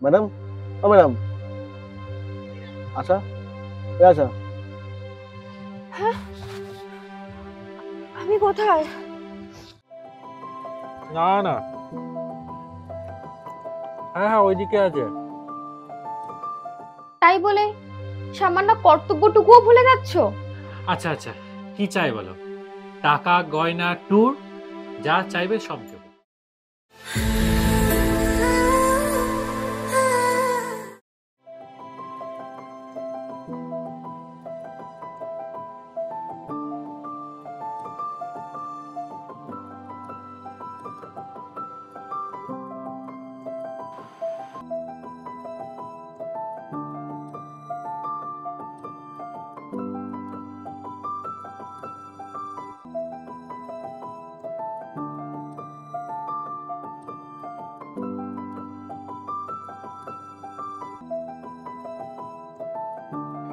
Madam, ও madam, আশা, এ আশা। হ্যাঁ, আমি কোথায়? না না, হ্যাঁ হ্যাঁ ওইদিকে আছে। তাই বলে সামান্য কর্তব্যটুকুও ভুলে যাচ্ছ? আচ্ছা আচ্ছা, কি চাই বলো? টাকা, গয়না, ট্যুর, যা চাইবে সব দেবো।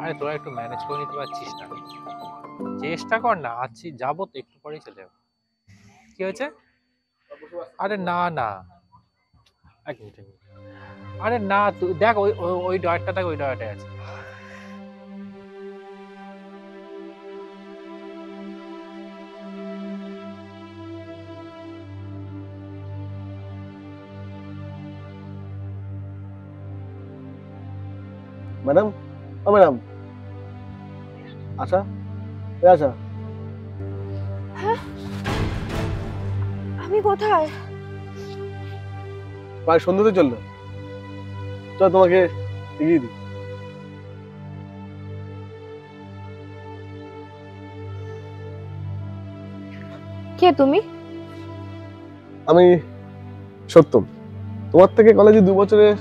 আরে তোরা একটু ম্যানেজ করে নিতে পারছিস না? চেষ্টা কর না, আছি যাবো তো, একটু পরেই চলে যাবো। কি হয়েছে? আরে না না, এক মিনিট এক মিনিট। আরে না, তুই দেখ ওই ওই ডয়ারটা, দেখ ওই ডয়ারটাই আছে। ম্যাডাম, ও ম্যাডাম, আশা, এ আশা। হ্যাঁ, আমি কোথায়? প্রায় সন্ধ্যে চললো, চল তোমাকে এগিয়ে দিই। কে তুমি? আমি সত্যম, তোমার থেকে কলেজে 2 বছরের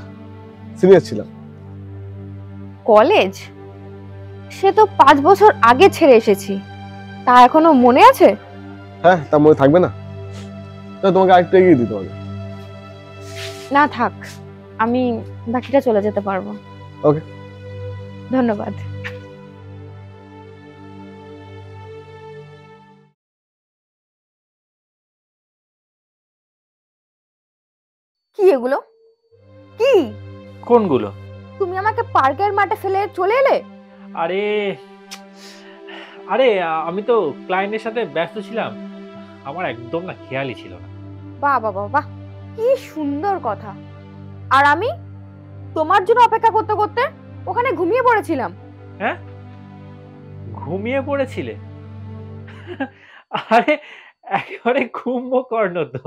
সিনিয়র ছিলাম। কলেজ? সে তো 5 বছর আগে ছেড়ে এসেছি, তা এখনো মনে আছে? হ্যাঁ, তা মনে থাকবে না? চল তোমাকে আরেকটু এগিয়ে দিই তোমাকে। না থাক, আমি বাকিটা চলে যেতে পারবো। ওকে, ধন্যবাদ। কি এগুলো? কি? কোনগুলো? তুমি আমাকে পার্কের মাঠে ফেলে চলে এলে? আরে আরে আমি তো ক্লায়েন্টের সাথে ব্যস্ত ছিলাম, আমার একদম না খেয়ালই ছিল না। বাহ বাহ বাহ বাহ, কি সুন্দর কথা। আর আমি তোমার জন্য অপেক্ষা করতে করতে ওখানে ঘুমিয়ে পড়েছিলাম। হ্যাঁ, ঘুমিয়ে পড়েছিলে? আরে একেবারে কুম্ভকর্ণ তো।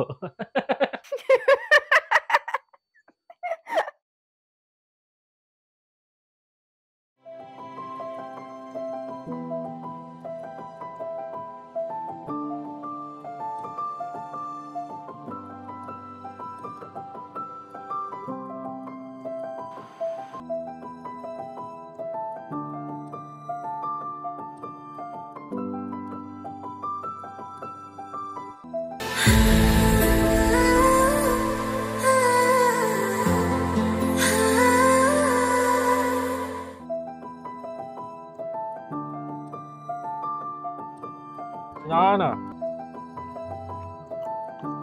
না না,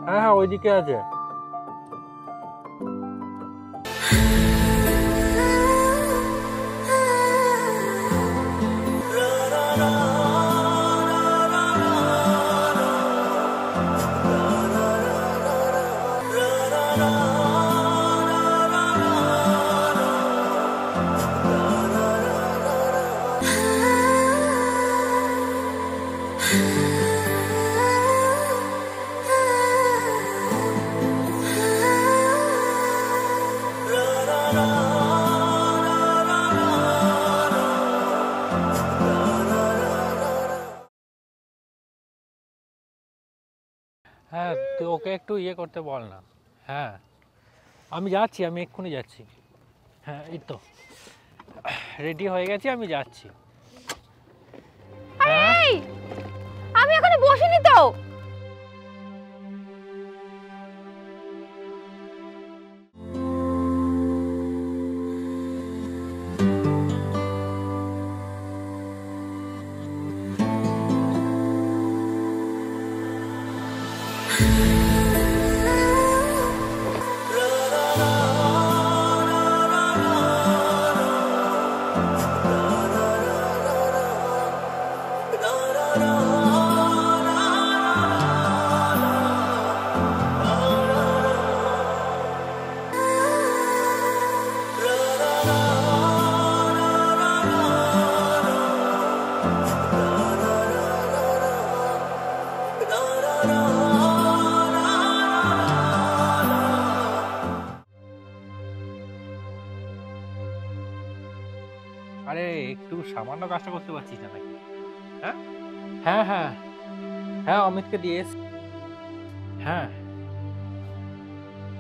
হ্যাঁ হ্যাঁ ওইদিকে আছে। হ্যাঁ, তুই ওকে একটু ইয়ে করতে বল না। হ্যাঁ, আমি যাচ্ছি, আমি এক্ষুনি যাচ্ছি। হ্যাঁ এই তো রেডি হয়ে গেছি, আমি যাচ্ছি। হ্যাঁ এই, আমি এখনো বসিনি তো। একটু সামান্য কাজটা করতে পারছিস না নাকি? হ্যাঁ হ্যাঁ হ্যাঁ হ্যাঁ, অমিতকে দিয়ে এসছি। হ্যাঁ,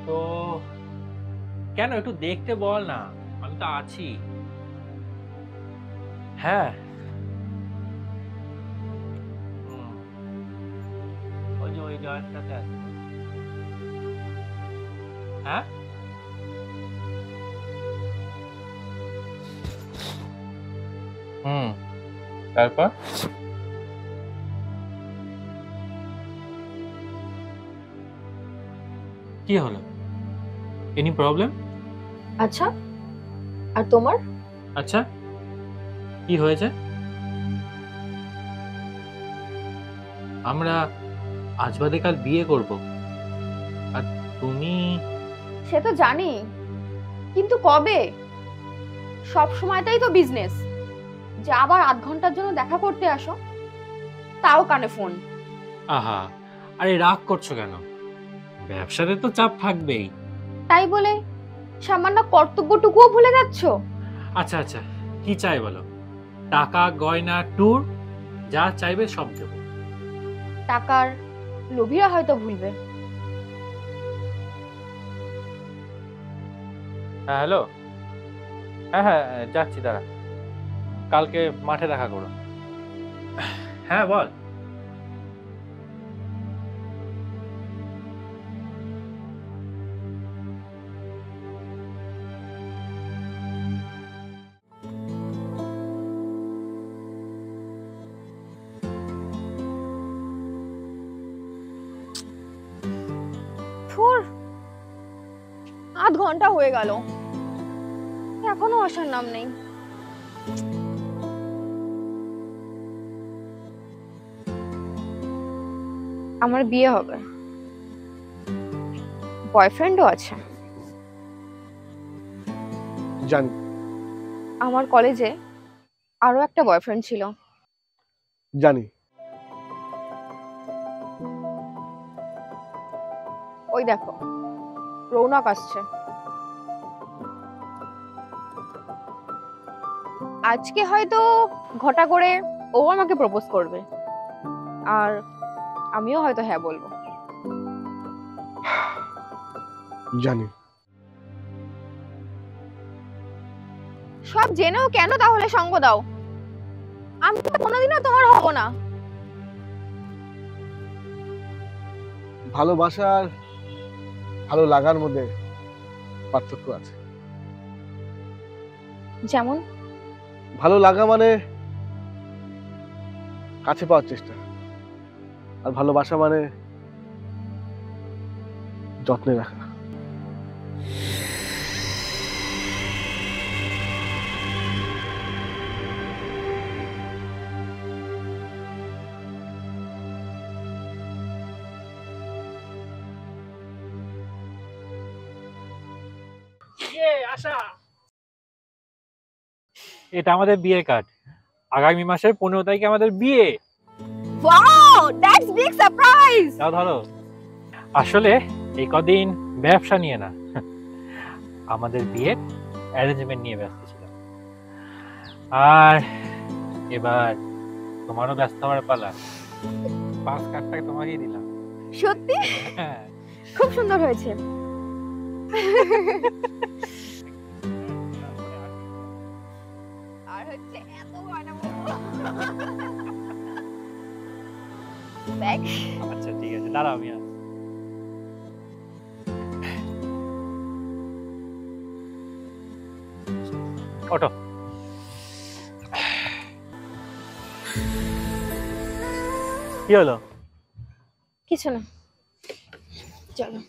তো কেন একটু দেখতে বল না, আমি তো আছি। হ্যাঁ, হুম, ওই যে ওই জায়গাটাতে আছে। হ্যাঁ, হুম, তারপর কি হলো? Any problem? আচ্ছা, আর তোমার? আচ্ছা, কি হয়েছে? আমরা আজ বাদে কাল বিয়ে করব, আর তুমি? সে তো জানি, কিন্তু কবে? সব সময়টাই তো বিজনেস, যে আবার আধ ঘন্টার জন্য দেখা করতে আসো, তাও কানে ফোন। আহা, আরে রাগ করছো কেন? ব্যবসাতে তো চাপ থাকবেই। তাই বলে সামান্য কর্তব্যটুকুও ভুলে যাচ্ছো? আচ্ছা আচ্ছা, কি চাই বলো? টাকা, গয়না, ট্যুর, যা চাইবে সব দেবো। টাকার লোভীরা হয়তো ভুলবে। হ্যাঁ হ্যালো, হ্যাঁ হ্যাঁ যাচ্ছি, দাঁড়া, কালকে মাঠে দেখা করো। হ্যাঁ বল। ধুর, আধ ঘন্টা হয়ে গেল, এখনো আসার নাম নেই। আমার বিয়ে হবে, বয়ফ্রেন্ডও আছে। জানি। আমার কলেজে আরো একটা বয়ফ্রেন্ড ছিল। জানি। ওই দেখো, রৌনক আসছে। আজকে হয়তো ঘটা করে ও আমাকে প্রপোজ করবে, আর আমিও হয়তো হ্যাঁ বলবো। জানি। সব জেনেও কেন তাহলে সঙ্গ দাও? আমি তো কোনোদিনও তোমার হব না। ভালোবাসা আর ভালো লাগার মধ্যে পার্থক্য আছে। যেমন? ভালো লাগা মানে কাছে পাওয়ার চেষ্টা, আর ভালোবাসা মানে যত্নে রাখা। এটা আমাদের বিয়ে কার্ড। আগামী মাসের 15 তারিখে আমাদের বিয়ে। Wow, that's big surprise. দাও ধরো। আসলে এই কদিন ব্যবসা নিয়ে না, আমাদের বিয়ের অ্যারেঞ্জমেন্ট নিয়ে ব্যস্ত ছিলাম। আর এবার তোমারও ব্যস্ত হওয়ার পালা। 5 কার্ডটাকে তোমাকেই দিলাম। সত্যি হ্যাঁ, খুব সুন্দর হয়েছে। আর হচ্ছে এত গয়না ব্যাগ। আচ্ছা ঠিক আছে, দাঁড়াও আমি আসছি। ওঠো। কি হলো? কিছু না, চলো।